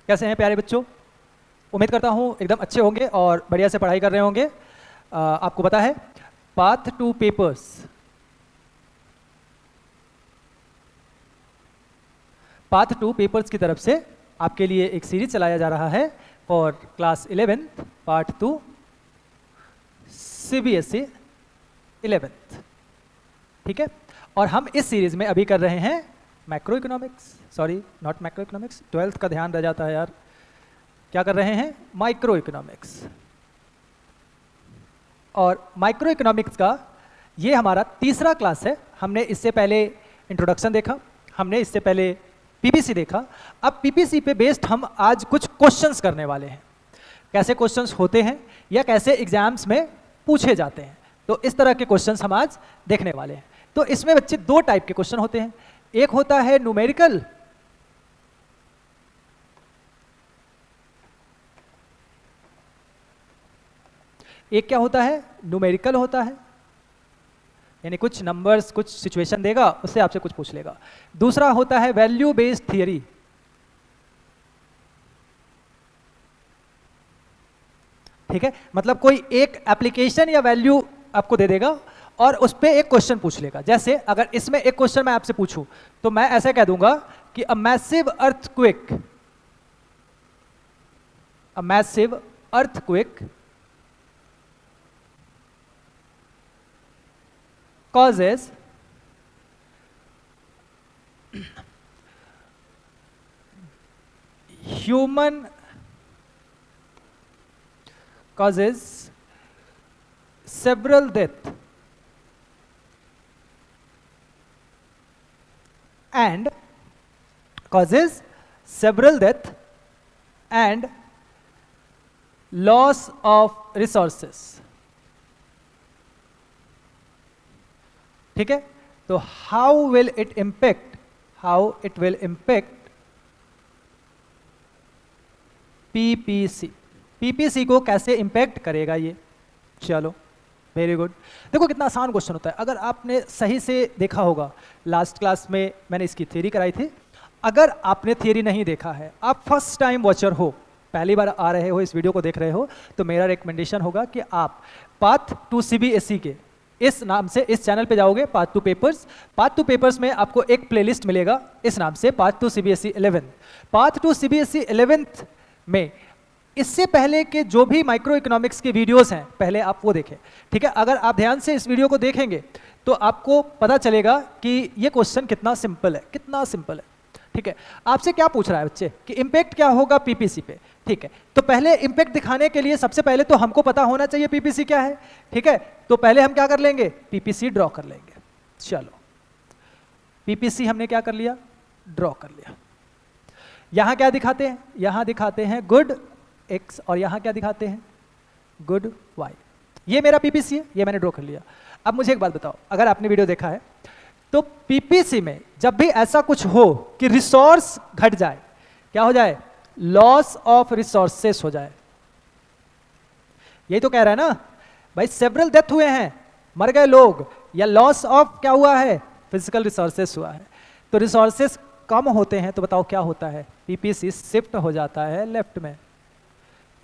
कैसे हैं प्यारे बच्चों? उम्मीद करता हूँ एकदम अच्छे होंगे और बढ़िया से पढ़ाई कर रहे होंगे। आपको पता है path two papers, path two papers की तरफ से आपके लिए एक सीरीज चलाया जा रहा है for class 11 part 2 CBSE 11th। ठीक है, और हम इस सीरीज में अभी कर रहे हैं macro economics, sorry not macro economics, 12th का ध्यान रह जाता है यार। क्या कर रहे हैं? Micro economics. और माइक्रो इकोनॉमिक्स का ये हमारा तीसरा क्लास है। हमने इससे पहले इंट्रोडक्शन देखा, हमने इससे पहले पीपीसी देखा। अब पीपीसी पे बेस्ड हम आज कुछ क्वेश्चंस करने वाले हैं। कैसे क्वेश्चंस होते हैं या कैसे एग्जाम्स में पूछे जाते हैं, तो इस तरह के क्वेश्चंस हम आज देखने वाले हैं। तो इसमें बच्चे दो टाइप के क्वेश्चन होते हैं। एक होता है न्यूमेरिकल, एक क्या होता है? न्यूमेरिकल होता है, यानी कुछ नंबर्स कुछ सिचुएशन देगा, उससे आपसे कुछ पूछ लेगा। दूसरा होता है वैल्यू बेस्ड थियरी। ठीक है, मतलब कोई एक एप्लीकेशन या वैल्यू आपको दे देगा और उस पर एक क्वेश्चन पूछ लेगा। जैसे अगर इसमें एक क्वेश्चन मैं आपसे पूछूं तो मैं ऐसे कह दूंगा कि a massive earthquake causes several death and loss of resources। ठीक है, तो how will it impact PPC को कैसे इंपैक्ट करेगा ये? चलो वेरी गुड। देखो कितना आसान क्वेश्चन होता है। अगर आपने सही से देखा होगा, लास्ट क्लास में मैंने इसकी थियरी कराई थी। अगर आपने थियरी नहीं देखा है, आप फर्स्ट टाइम वॉचर हो, पहली बार आ रहे हो, इस वीडियो को देख रहे हो, तो मेरा रिकमेंडेशन होगा कि आप पाथ टू CBSE के इस नाम से इस चैनल पे जाओगे, पाथ टू पेपर्स में आपको एक प्लेलिस्ट मिलेगा इस नाम से, path to CBSE 11। Path to CBSE 11th में इससे पहले के जो भी माइक्रो इकोनॉमिक्स के वीडियोस हैं, पहले आप वो देखें। ठीक है, अगर आप ध्यान से इस वीडियो को देखेंगे तो आपको पता चलेगा कि ये क्वेश्चन कितना सिंपल है। ठीक है, आपसे क्या पूछ रहा है बच्चे कि इम्पैक्ट क्या होगा पीपीसी पे। ठीक है, तो पहले इम्पैक्ट दिखाने के लिए सबसे पहले तो हमको पता होना चाहिए पीपीसी क्या है। ठीक है, तो पहले हम क्या कर लेंगे? पीपीसी ड्रॉ कर लेंगे। चलो, पीपीसी हमने क्या कर लिया? ड्रॉ कर लिया। यहां क्या दिखाते हैं? यहां दिखाते हैं गुड एक्स और यहां क्या दिखाते हैं? Good Y. ये मेरा पीपीसी है, ये मैंने ड्रॉ कर लिया। अब मुझे एक बात बताओ, अगर आपने वीडियो देखा है तो पीपीसी में जब भी ऐसा कुछ हो कि रिसोर्स घट जाए, क्या हो जाए? लॉस ऑफ रिसोर्सेस हो जाए। यही तो कह रहा है ना भाई, सेवरल डेथ हुए हैं, मर गए लोग, या लॉस ऑफ क्या हुआ है? फिजिकल रिसोर्सेस हुआ है। तो रिसोर्सेस कम होते हैं तो बताओ क्या होता है? पीपीसी शिफ्ट हो जाता है लेफ्ट में।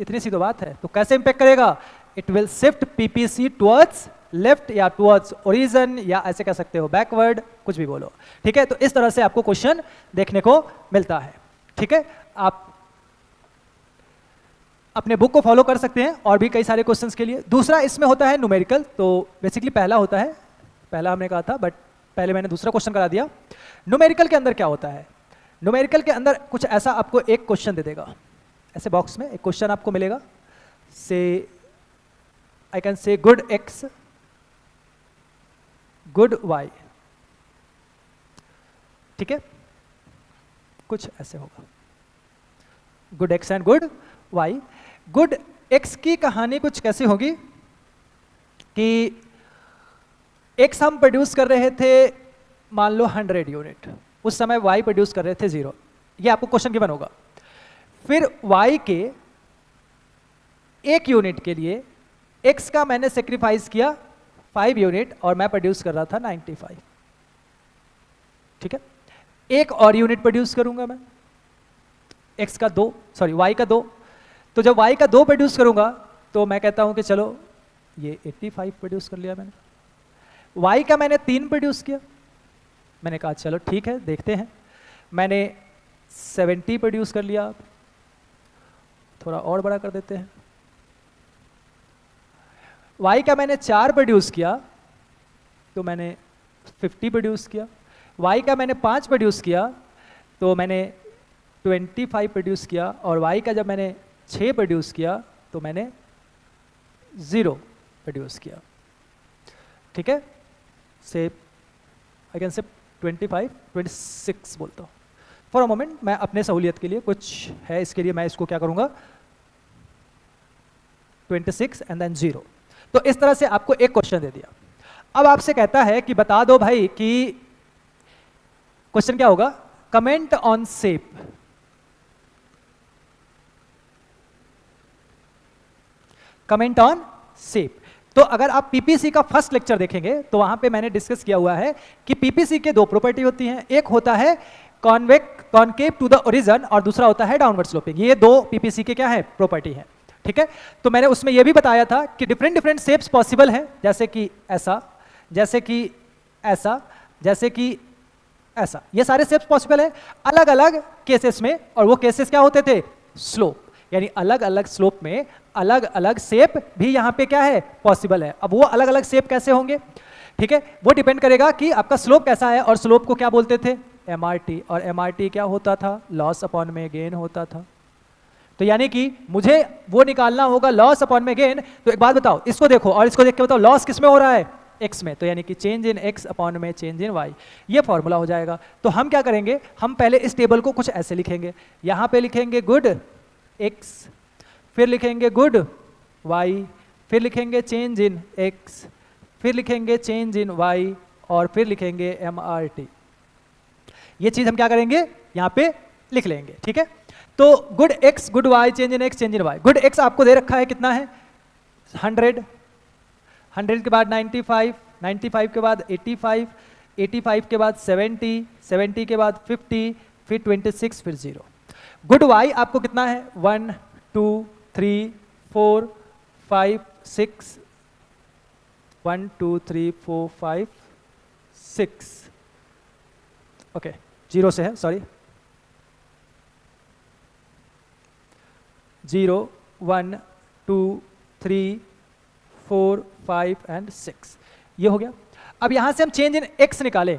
इतनी सी तो बात है। तो कैसे इंपैक्ट करेगा? It will shift PPC towards left या टुवर्ड्स ओरिजिन, या ऐसे कह सकते हो बैकवर्ड, कुछ भी बोलो। ठीक है, तो इस तरह से आपको क्वेश्चन देखने को मिलता है। ठीक है, आप अपने बुक को फॉलो कर सकते हैं और भी कई सारे क्वेश्चंस के लिए। दूसरा इसमें होता है न्यूमेरिकल। तो बेसिकली पहला होता है, पहला हमने कहा था बट पहले मैंने दूसरा क्वेश्चन करा दिया। न्यूमेरिकल के अंदर क्या होता है? न्यूमेरिकल के अंदर कुछ ऐसा आपको एक क्वेश्चन दे देगा, ऐसे बॉक्स में एक क्वेश्चन आपको मिलेगा, say I can say good X good Y. ठीक है, कुछ ऐसे होगा, good X and good Y. Good X की कहानी कुछ कैसी होगी कि एक्स हम प्रोड्यूस कर रहे थे मान लो 100 यूनिट, उस समय वाई प्रोड्यूस कर रहे थे 0। ये आपको क्वेश्चन गिवन होगा। फिर वाई के 1 यूनिट के लिए एक्स का मैंने सेक्रीफाइस किया 5 यूनिट और मैं प्रोड्यूस कर रहा था 95। ठीक है, एक और यूनिट प्रोड्यूस करूंगा मैं, x का 2, सॉरी y का 2, तो जब y का 2 प्रोड्यूस करूंगा तो मैं कहता हूं कि चलो ये 85 प्रोड्यूस कर लिया मैंने, y का मैंने 3 प्रोड्यूस किया, मैंने कहा चलो ठीक है देखते हैं, मैंने 70 प्रोड्यूस कर लिया, थोड़ा और बड़ा कर देते हैं, y का मैंने 4 प्रोड्यूस किया तो मैंने 50 प्रोड्यूस किया, y का मैंने 5 प्रोड्यूस किया तो मैंने 25 प्रोड्यूस किया, और y का जब मैंने 6 प्रोड्यूस किया तो मैंने 0 प्रोड्यूस किया। ठीक है, से आई कैन से 26 बोलता हूँ। फॉर अ मोमेंट मैं अपने सहूलियत के लिए कुछ है, इसके लिए मैं इसको क्या करूँगा 26 एंड देन 0। तो इस तरह से आपको एक क्वेश्चन दे दिया। अब आपसे कहता है कि बता दो भाई कि क्वेश्चन क्या होगा, comment on shape. Comment on shape. तो अगर आप पीपीसी का फर्स्ट लेक्चर देखेंगे तो वहां पे मैंने डिस्कस किया हुआ है कि पीपीसी के 2 प्रॉपर्टी होती हैं, एक होता है कॉनकेव टू द ओरिजिन और दूसरा होता है डाउनवर्ड स्लोपिंग। ये 2 पीपीसी के क्या है प्रॉपर्टी है। ठीक है, तो मैंने उसमें यह भी बताया था कि डिफरेंट शेप्स पॉसिबल हैं, जैसे कि ऐसा, जैसे कि ऐसा, जैसे कि ऐसा, ये सारे शेप्स पॉसिबल है अलग अलग केसेस में, और वो केसेस क्या होते थे स्लोप, यानी अलग अलग स्लोप में अलग अलग शेप भी यहाँ पे क्या है पॉसिबल है। अब वो अलग अलग शेप कैसे होंगे, ठीक है, वो डिपेंड करेगा कि आपका स्लोप कैसा है, और स्लोप को क्या बोलते थे एमआरटी, और एमआरटी क्या होता था लॉस अपॉन में गेन होता था। तो यानी कि मुझे वो निकालना होगा लॉस अपॉन में गेन। तो एक बात बताओ, इसको देखो और इसको देख के बताओ लॉस किस में हो रहा है x में, तो यानी कि चेंज इन x अपॉन में चेंज इन y, ये फॉर्मूला हो जाएगा। तो हम क्या करेंगे, हम पहले इस टेबल को कुछ ऐसे लिखेंगे, यहाँ पे लिखेंगे गुड x, फिर लिखेंगे गुड y, फिर लिखेंगे चेंज इन x, फिर लिखेंगे चेंज इन y, और फिर लिखेंगे MRT। ये चीज हम क्या करेंगे यहाँ पे लिख लेंगे। ठीक है, तो good x good y change in x change in y। Good x आपको दे रखा है कितना है 100, 100 के बाद 95, 95 के बाद 85, 85 के बाद 70, 70 के बाद 50, फिर 26, फिर 0। गुड y आपको कितना है 1 2 3 4 5 6, 1 2 3 4 5 6, ओके 0 से है, सॉरी 0 1 2 3 4 5 एंड 6, ये हो गया। अब यहां से हम चेंज इन x निकाले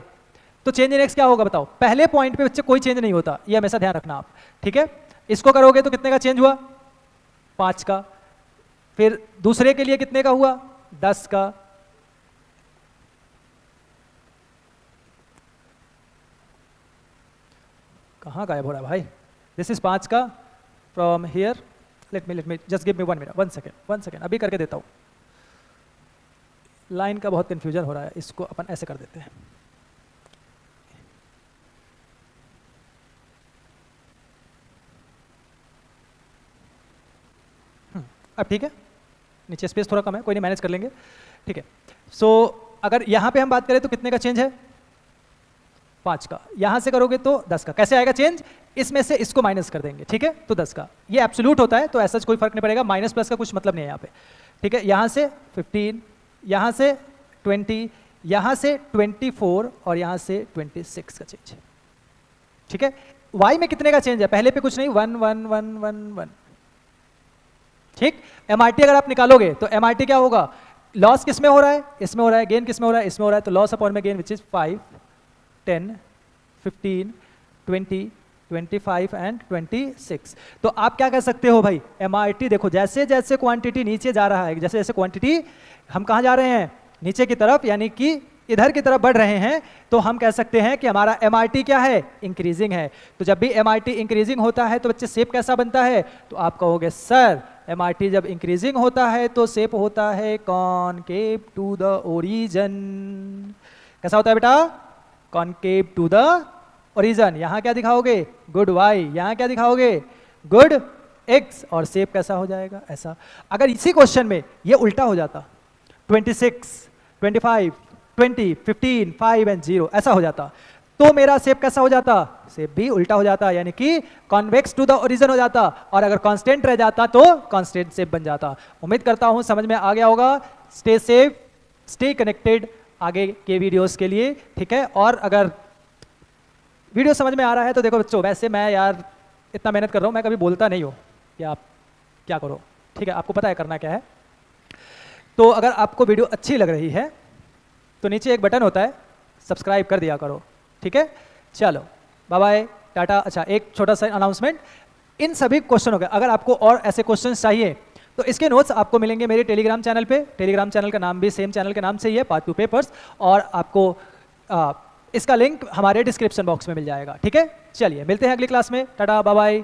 तो चेंज इन x क्या होगा बताओ, पहले पॉइंट पे बच्चे कोई चेंज नहीं होता, ये हमेशा ध्यान रखना आप। ठीक है, इसको करोगे तो कितने का चेंज हुआ 5 का, फिर दूसरे के लिए कितने का हुआ 10 का, कहाँ गायब हो रहा है भाई, दिस इज 5 का from here, let me just give me 1 minute, 1 second अभी करके देता हूँ, लाइन का बहुत कंफ्यूजन हो रहा है, इसको अपन ऐसे कर देते हैं। अब ठीक है, नीचे स्पेस थोड़ा कम है, कोई नहीं मैनेज कर लेंगे। ठीक है, सो अगर यहाँ पे हम बात करें तो कितने का चेंज है 5 का, यहाँ से करोगे तो 10 का। कैसे आएगा चेंज, इसमें से इसको माइनस कर देंगे, ठीक है, तो 10 का। ये एब्सोल्यूट होता है तो ऐसा कोई फर्क नहीं पड़ेगा, माइनस प्लस का कुछ मतलब नहीं है यहाँ पे। ठीक है, यहाँ से 15, यहाँ से 20, यहाँ से 24 और यहाँ से 26 का चेंज। ठीक है, y में कितने का चेंज है, पहले पे कुछ नहीं 1 1 1 1 1। ठीक, MRT अगर आप निकालोगे तो MRT क्या होगा, लॉस किस में हो रहा है इसमें हो रहा है, गेन किस में हो रहा है इसमें हो रहा है, तो लॉस अपॉन में गेन विच इज 5 10 15 20 25 एंड 26। तो आप क्या कह सकते हो भाई MRT, देखो जैसे जैसे क्वांटिटी नीचे जा रहा है, जैसे जैसे क्वांटिटी हम कहाँ जा रहे हैं नीचे की तरफ, यानी कि इधर की तरफ बढ़ रहे हैं, तो हम कह सकते हैं कि हमारा MRT क्या है इंक्रीजिंग है। तो जब भी MRT इंक्रीजिंग होता है तो बच्चे शेप कैसा बनता है, तो आप कहोगे सर MRT जब इंक्रीजिंग होता है तो शेप होता है कॉनकेव टू द ओरिजिन। कैसा होता है बेटा, कॉनकेव टू द ओरिजिन। यहाँ क्या दिखाओगे गुड y, यहाँ क्या दिखाओगे गुड x, और शेप कैसा हो जाएगा ऐसा। अगर इसी क्वेश्चन में ये उल्टा हो जाता 26 25 20 15 5 एंड 0 ऐसा हो जाता, तो मेरा शेप कैसा हो जाता, शेप भी उल्टा हो जाता, यानी कि कॉन्वेक्स टू द ओरिजिन हो जाता, और अगर कांस्टेंट रह जाता तो कांस्टेंट शेप बन जाता। उम्मीद करता हूं समझ में आ गया होगा। स्टे सेफ, स्टे कनेक्टेड आगे के वीडियोस के लिए, ठीक है। और अगर वीडियो समझ में आ रहा है तो देखो बच्चों, वैसे मैं यार इतना मेहनत कर रहा हूँ, मैं कभी बोलता नहीं हूँ कि आप क्या करो, ठीक है, आपको पता है करना क्या है। तो अगर आपको वीडियो अच्छी लग रही है तो नीचे एक बटन होता है, सब्सक्राइब कर दिया करो, ठीक है। चलो बाय बाय, टाटा। अच्छा, एक छोटा सा अनाउंसमेंट, इन सभी क्वेश्चनों के अगर आपको और ऐसे क्वेश्चन चाहिए तो इसके नोट्स आपको मिलेंगे मेरे टेलीग्राम चैनल पे। टेलीग्राम चैनल का नाम भी सेम चैनल के नाम से ही है, पार्ट 2 पेपर्स, और आपको इसका लिंक हमारे डिस्क्रिप्शन बॉक्स में मिल जाएगा, ठीक है। चलिए मिलते हैं अगली क्लास में, टाटा बाय बाय।